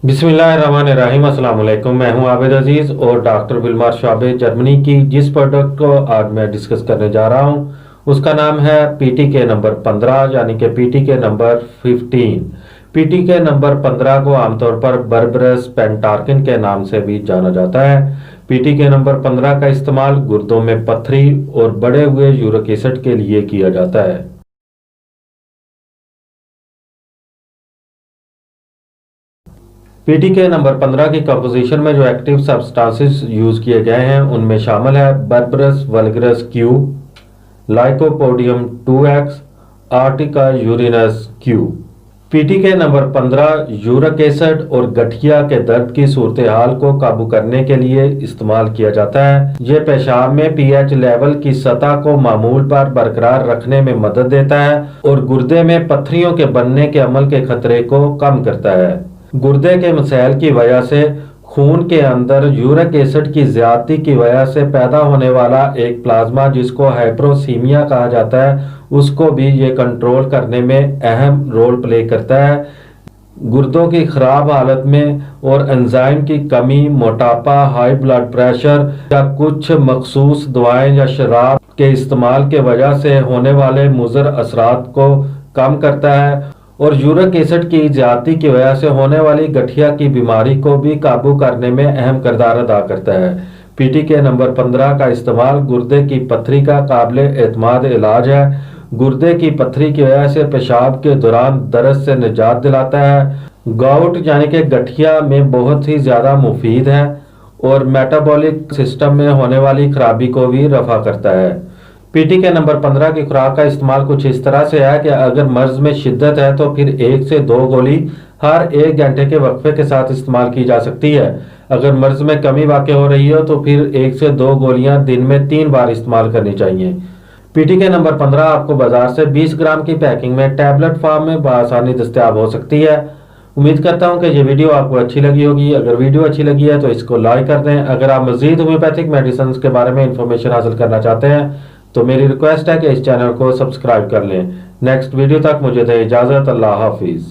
बिस्मिल्लाहिर्रहमानिर्रहीम। अस्सलाम वालेकुम। मैं हूं आबिद अजीज़ और डॉक्टर बिलमार शाबे जर्मनी की जिस प्रोडक्ट को आज मैं डिस्कस करने जा रहा हूं उसका नाम है पीटीके नंबर 15 यानी कि पीटीके नंबर 15। पीटीके नंबर 15 को आमतौर पर बर्बरस पेंटार्किन के नाम से भी जाना जाता है। पीटीके नंबर 15 का इस्तेमाल गुर्दों में पत्थरी और बढ़े हुए यूरिक एसिड के लिए किया जाता है। पीटीके नंबर 15 की कंपोजिशन में जो एक्टिव सब्सटेंसेस यूज किए गए हैं उनमें शामिल है Berberis vulgaris Q, Lycopodium 2X, Urtica urens Q. PTK number 15 uric acid और गठिया के दर्द की सूरत हाल को काबू करने के लिए इस्तेमाल किया जाता है। ये पेशाब में पीएच लेवल की सतह को मामूल पर बरकरार रखने में मदद देता है और गुर्दे में पत्थरियों के बनने के अमल के खतरे को कम करता है। गुर्दे के मसैल की वजह से खून के अंदर यूरिक एसिड की ज्यादती की वजह से पैदा होने वाला एक प्लाज्मा जिसको हाइपोसीमिया कहा जाता है उसको भी ये कंट्रोल करने में अहम रोल प्ले करता है। गुर्दों की खराब हालत में और एंजाइम की कमी, मोटापा, हाई ब्लड प्रेशर या कुछ मखसूस दवाएं या शराब के इस्तेमाल के वजह से होने वाले मुज़र असरात को कम करता है और यूरिक एसिड की ज्यादती की वजह से होने वाली गठिया की बीमारी को भी काबू करने में अहम किरदार अदा करता है। पीटीके नंबर 15 का इस्तेमाल गुर्दे की पत्थरी का काबिल एतमाद इलाज है। गुर्दे की पत्थरी की वजह से पेशाब के दौरान दर्द से निजात दिलाता है। गाउट यानी कि गठिया में बहुत ही ज़्यादा मुफीद है और मेटाबॉलिक सिस्टम में होने वाली खराबी को भी रफा करता है। पीटीके नंबर 15 की खुराक का इस्तेमाल कुछ इस तरह से है कि अगर मर्ज में शिद्दत है तो फिर 1 से 2 गोली हर 1 घंटे के वक्फे के साथ इस्तेमाल की जा सकती है। अगर मर्ज में कमी वाक़ हो रही हो तो फिर 1 से 2 गोलियां दिन में 3 बार इस्तेमाल करनी चाहिए। पीटीके नंबर 15 आपको बाजार से 20 ग्राम की पैकिंग में टैबलेट फॉर्म में बआसानी दस्तयाब हो सकती है। उम्मीद करता हूं कि ये वीडियो आपको अच्छी लगी होगी। अगर वीडियो अच्छी लगी है तो इसको लाइक कर दें। अगर आप मजीद होम्योपैथिक मेडिसिन के बारे में इंफॉर्मेशन हासिल करना चाहते हैं तो मेरी रिक्वेस्ट है कि इस चैनल को सब्सक्राइब कर लें। नेक्स्ट वीडियो तक मुझे दें इजाज़त। अल्लाह हाफिज़।